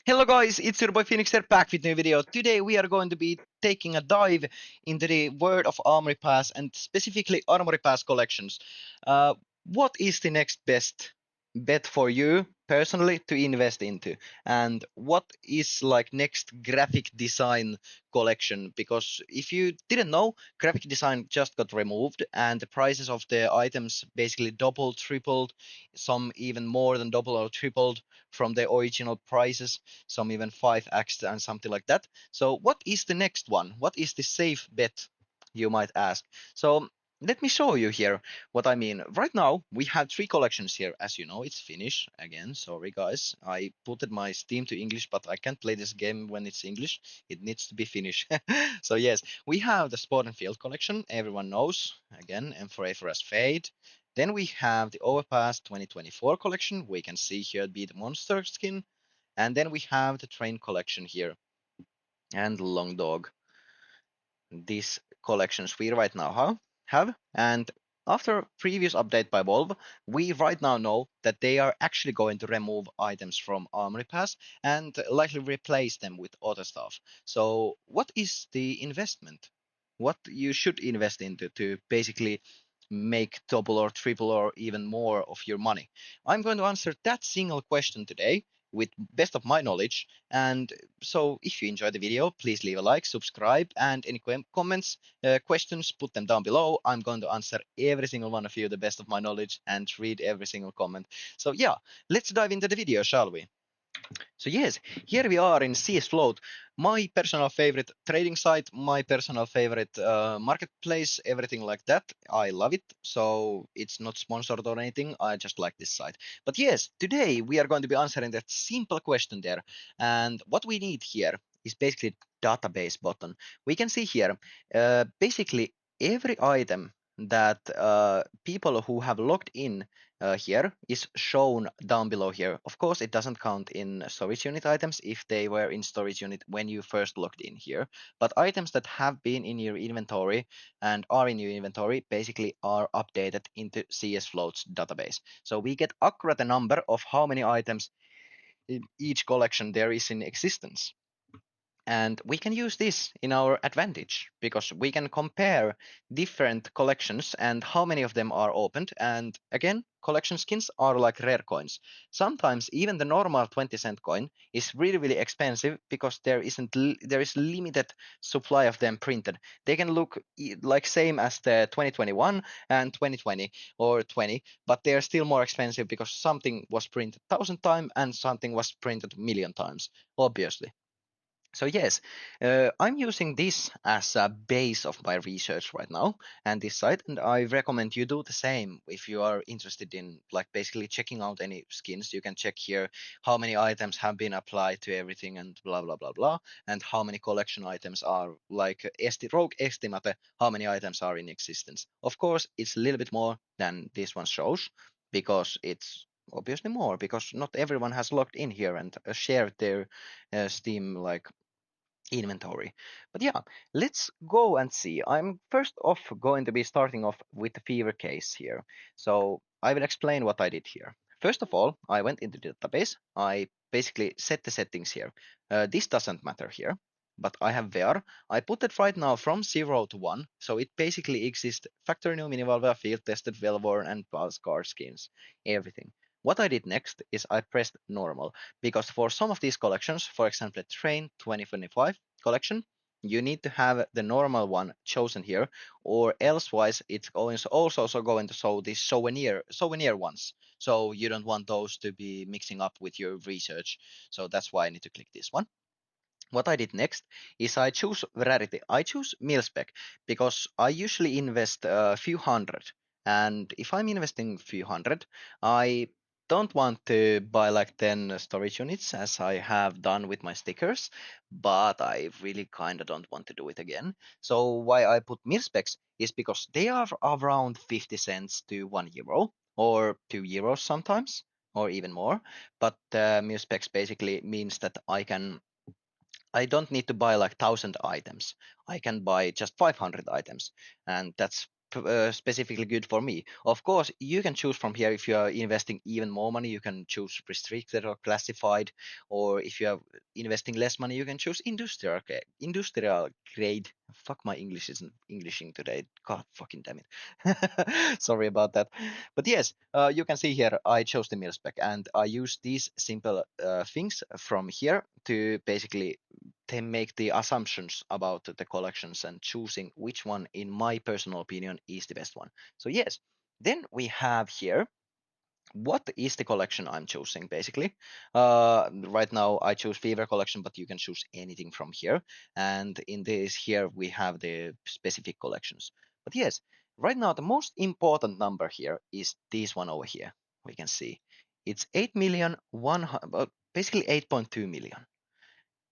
Hello guys, it's your boy Phoenix here back with a new video. Today we are going to be taking a dive into the world of Armory Pass and specifically Armory Pass collections. What is the next best bet for you personally to invest into? And what is like next graphic design collection? Because if you didn't know, graphic design just got removed and the prices of the items basically doubled, tripled, some even more than double or tripled from the original prices, some even 5x and something like that. So what is the next one? What is the safe bet, you might ask? So let me show you here what I mean. Right now, we have three collections here. As you know, it's Finnish. Again, sorry guys. I put my Steam to English, but I can't play this game when it's English. It needs to be Finnish. So yes, we have the Sport and Field collection. Everyone knows. Again, M4A4 as Fade. Then we have the Overpass 2024 collection. We can see here be the monster skin. And then we have the train collection here and long dog. These collections we right now have. And after previous update by Valve, we right now know that they are actually going to remove items from Armory Pass and likely replace them with other stuff. So what is the investment? What you should invest into to basically make double or triple or even more of your money? I'm going to answer that single question today with best of my knowledge. And so if you enjoyed the video, please leave a like, subscribe, and any comments, questions, put them down below. I'm going to answer every single one of you the best of my knowledge and read every single comment. So yeah, let's dive into the video, shall we? So yes, here we are in csfloat, my personal favorite trading site, my personal favorite marketplace, everything like that. I love it. So it's not sponsored or anything. I just like this site. But yes, today we are going to be answering that simple question there. And what we need here is basically database button. We can see here, basically every item that people who have logged in here is shown down below here. Of course, it doesn't count in storage unit items if they were in storage unit when you first logged in here. But items that have been in your inventory and are in your inventory basically are updated into csfloat's database. So we get accurate a number of how many items in each collection there is in existence. And we can use this in our advantage because we can compare different collections and how many of them are opened. And again, collection skins are like rare coins. Sometimes even the normal 20-cent coin is really, really expensive because there is limited supply of them printed. They can look like same as the 2021 and 2020 or 20, but they are still more expensive because something was printed 1,000 times and something was printed million times, obviously. So yes, I'm using this as a base of my research right now and this site, and I recommend you do the same if you are interested in like basically checking out any skins. You can check here how many items have been applied to everything and blah blah blah blah, and how many collection items are like rogue estimate how many items are in existence. Of course, it's a little bit more than this one shows because it's obviously more because not everyone has logged in here and shared their Steam like inventory. But yeah, let's go and see. I'm first off going to be starting off with the fever case here. So I will explain what I did here. First of all, I went into the database. I basically set the settings here. This doesn't matter here, but I have where. I put it right now from 0 to 1, so it basically exists factory new minivalve, field tested, well worn, and pulse card skins, everything. What I did next is I pressed normal because for some of these collections, for example, the Train 2025 collection, you need to have the normal one chosen here, or elsewise it's also going to show these souvenir ones. So you don't want those to be mixing up with your research. So that's why I need to click this one. What I did next is I choose rarity. I choose mil-spec because I usually invest a few hundred. And if I'm investing a few hundred, I don't want to buy like 10 storage units as I have done with my stickers, but I really kind of don't want to do it again. So why I put mil-specs is because they are around 50 cents to 1 euro or 2 euros sometimes or even more. But mil-specs basically means that I don't need to buy like 1,000 items. I can buy just 500 items, and that's specifically good for me. Of course, you can choose from here if you are investing even more money, you can choose restricted or classified, or if you are investing less money, you can choose industrial grade. Fuck, my English isn't Englishing today. God fucking damn it. Sorry about that. But yes, you can see here I chose the mil spec, and I use these simple things from here to basically they make the assumptions about the collections and choosing which one, in my personal opinion, is the best one. So yes, then we have here what is the collection I'm choosing basically. Right now I choose Fever collection, but you can choose anything from here. And in this here we have the specific collections. But yes, right now the most important number here is this one over here. We can see it's 8 million, basically 8.2 million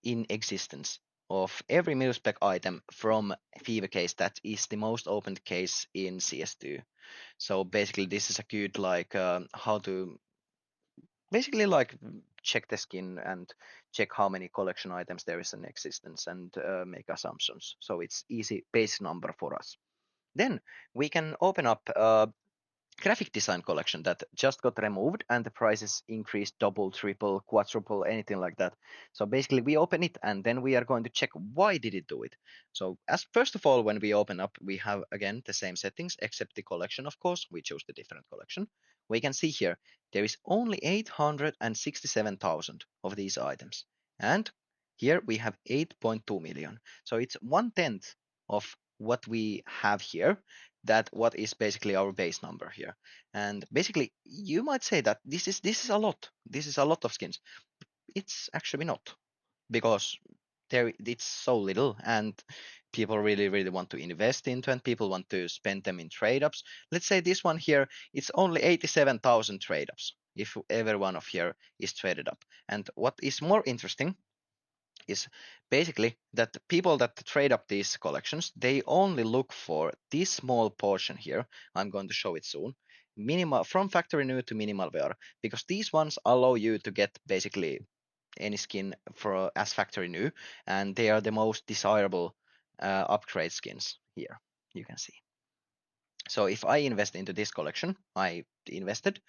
in existence of every mil-spec item from Fever case. That is the most opened case in CS2. So basically, this is a good like how to basically like check the skin and check how many collection items there is in existence and make assumptions. So it's easy base number for us. Then we can open up graphic design collection that just got removed and the prices increased double, triple, quadruple, anything like that. So basically we open it and then we are going to check why did it do it. So as first of all, when we open up, we have again the same settings except the collection, of course. We chose the different collection. We can see here there is only 867,000 of these items. And here we have 8.2 million. So it's 1/10 of what we have here, that what is basically our base number here. And basically you might say that this is a lot. This is a lot of skins. It's actually not, because there it's so little and people really want to invest into and people want to spend them in trade ups. Let's say this one here, it's only 87,000 trade ups if every one of here is traded up. And what is more interesting is basically that the people that trade up these collections, they only look for this small portion here. I'm going to show it soon. Minimal from factory new to minimal wear, because these ones allow you to get basically any skin for as factory new, and they are the most desirable upgrade skins here. You can see. So if I invest into this collection, I invested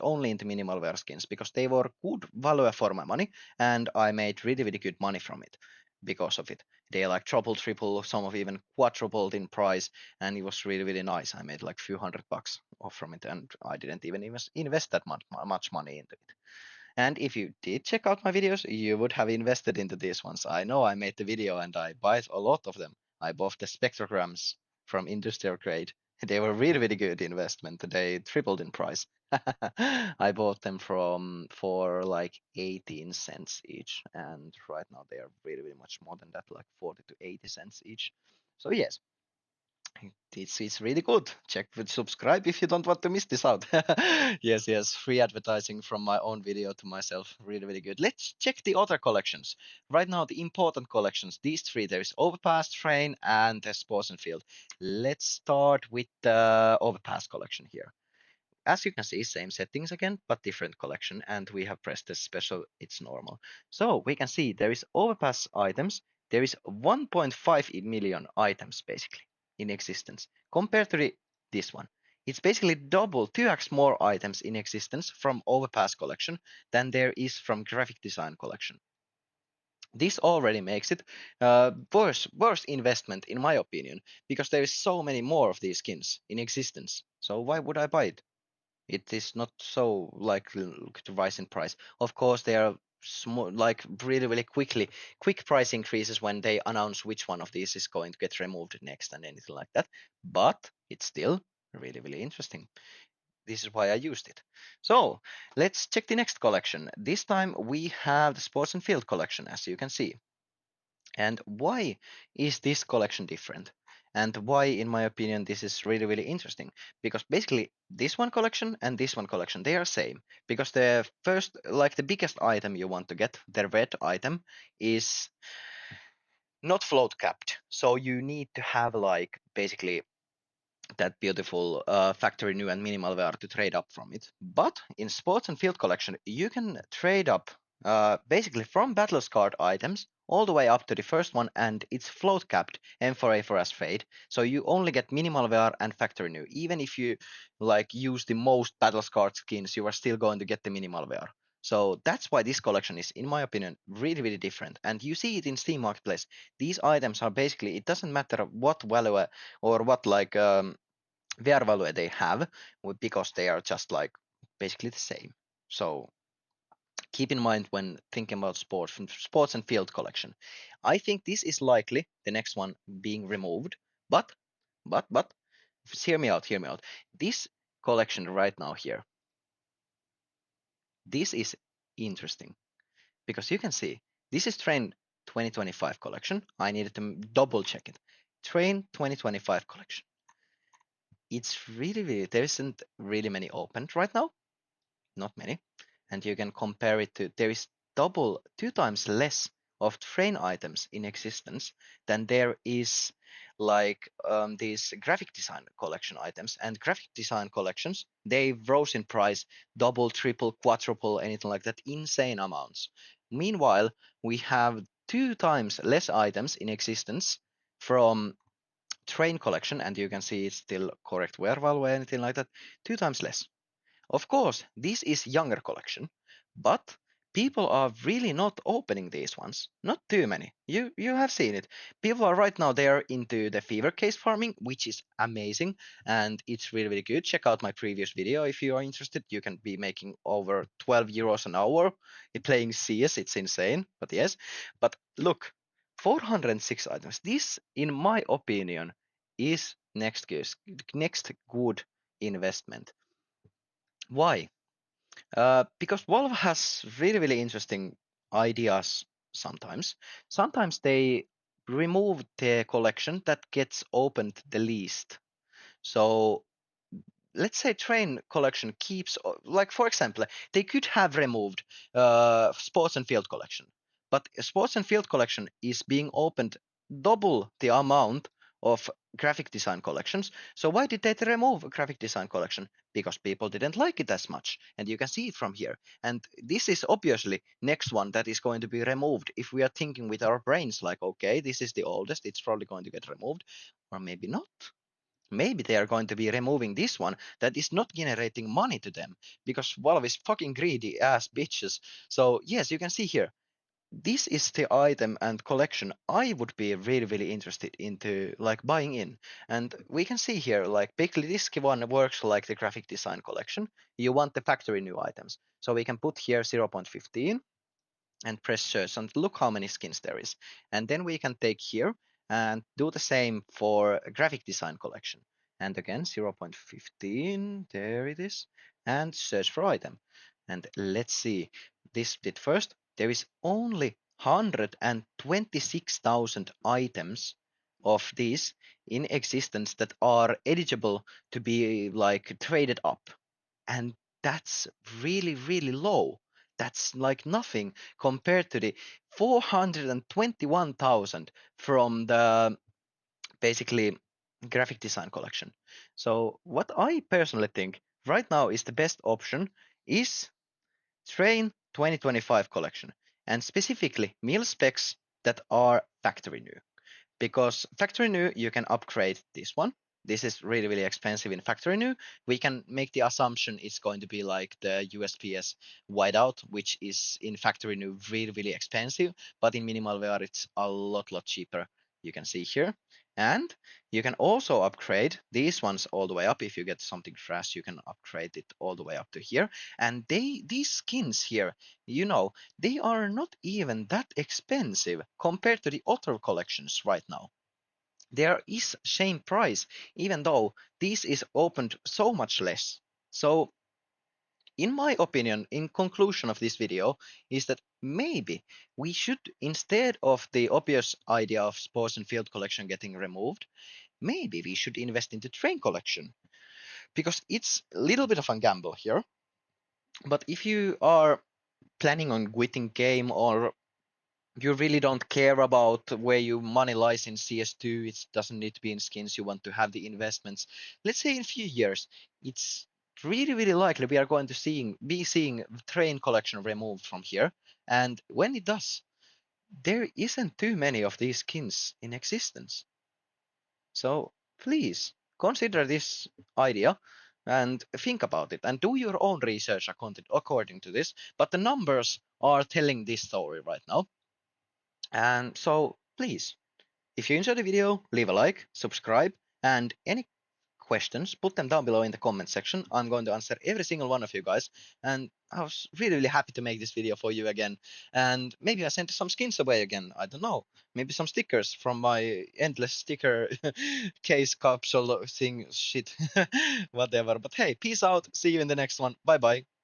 only into minimal wear skins because they were good value for my money, and I made really good money from it because of it. They like triple, some of even quadrupled in price, and it was really nice. I made like few $100 off from it, and I didn't even invest that much money into it. And if you did check out my videos, you would have invested into these ones. I know I made the video and I bought a lot of them. I bought the spectrograms from industrial grade. They were really good investment. They tripled in price. I bought them for like 18 cents each, and right now they are really much more than that, like 40 to 80 cents each. So yes, it's really good. Check with subscribe if you don't want to miss this out. Yes, free advertising from my own video to myself. Really good. Let's check the other collections. Right now, the important collections, these three, there is Overpass, Train, and Sports and Field. Let's start with the Overpass collection here. As you can see, same settings again, but different collection, and we have pressed the special, it's normal. So we can see there is Overpass items. There is 1.5 million items basically in existence compared to this one. It's basically double, 2x more items in existence from Overpass collection than there is from graphic design collection. This already makes it worse investment in my opinion, because there is so many more of these skins in existence. So why would I buy it? It is not so likely to rise in price. Of course, they are small, like really quick price increases when they announce which one of these is going to get removed next and anything like that. But it's still really interesting. This is why I used it. So let's check the next collection. This time we have the Sports and Field collection, as you can see. And why is this collection different? And why, in my opinion, this is really interesting? Because basically, this one collection and this one collection, they are same. Because the first, like the biggest item you want to get, the red item, is not float capped. So you need to have like basically that beautiful factory new and minimal wear to trade up from it. But in Sports and Field collection, you can trade up basically from Battles card items all the way up to the first one, and it's float capped M4A4S fade. So you only get minimal wear and factory new. Even if you like use the most Battles card skins, you are still going to get the minimal wear. So that's why this collection is, in my opinion, really, really different. And you see it in Steam Marketplace. These items are basically, it doesn't matter what value or what like wear value they have, because they are just like basically the same. So keep in mind when thinking about sports and field collection. I think this is likely the next one being removed, but but hear me out, hear me out. This collection right now here, this is interesting because you can see this is Train 2025 collection. I needed to double check it. Train 2025 collection. It's really there isn't really many opened right now, not many, and you can compare it to there is two times less of train items in existence than there is like these graphic design collection items. And graphic design collections, they rose in price double, triple, quadruple, anything like that, insane amounts. Meanwhile, we have two times less items in existence from train collection, and you can see it's still correct wear value, anything like that, two times less. Of course, this is younger collection, but people are really not opening these ones. Not too many. You have seen it. People are right now they are into the fever case farming, which is amazing and it's really really good. Check out my previous video if you are interested. You can be making over 12 euros an hour playing CS. It's insane, but yes. But look, 406 items. This, in my opinion, is next good investment. Why? Because Valve has really, really interesting ideas sometimes. Sometimes they remove the collection that gets opened the least. So let's say train collection keeps, like for example, they could have removed sports and field collection, but sports and field collection is being opened double the amount of graphic design collections. So why did they remove graphic design collection? Because people didn't like it as much, and you can see it from here. And this is obviously next one that is going to be removed if we are thinking with our brains like, okay, this is the oldest, it's probably going to get removed, or maybe not. Maybe they are going to be removing this one that is not generating money to them because Valve is fucking greedy ass bitches. So yes, you can see here. This is the item and collection I would be really, really interested into like buying in. And we can see here, like basically this one works like the graphic design collection. You want the factory new items. So we can put here 0.15 and press search and look how many skins there is. And then we can take here and do the same for graphic design collection. And again, 0.15, there it is, and search for item. And let's see, this did first. There is only 126,000 items of these in existence that are eligible to be like traded up. And that's really, really low. That's like nothing compared to the 421,000 from the basically graphic design collection. So what I personally think right now is the best option is Train 2025 collection, and specifically mil specs that are factory new, because factory new you can upgrade this one. This is really really expensive in factory new. We can make the assumption it's going to be like the USPS whiteout, which is in factory new really really expensive, but in minimal wear it's a lot cheaper. You can see here. And you can also upgrade these ones all the way up. If you get something fresh, you can upgrade it all the way up to here. And these skins here, they are not even that expensive compared to the other collections right now. There is same price, even though this is opened so much less. So in my opinion, in conclusion of this video, is that maybe we should, instead of the obvious idea of sports and field collection getting removed, maybe we should invest into train collection, because it's a little bit of a gamble here. But if you are planning on quitting game, or you really don't care about where your money lies in CS2, it doesn't need to be in skins, you want to have the investments, let's say in a few years, it's really likely we are going to be seeing train collection removed from here. And when it does, there isn't too many of these skins in existence. So please consider this idea and think about it and do your own research according to this. But the numbers are telling this story right now. And so please, if you enjoyed the video, leave a like, subscribe, and any questions, put them down below in the comment section. I'm going to answer every single one of you guys. And I was really happy to make this video for you again. And maybe I sent some skins away again. I don't know. Maybe some stickers from my endless sticker case capsule thing shit. Whatever. But hey, peace out. See you in the next one. Bye bye.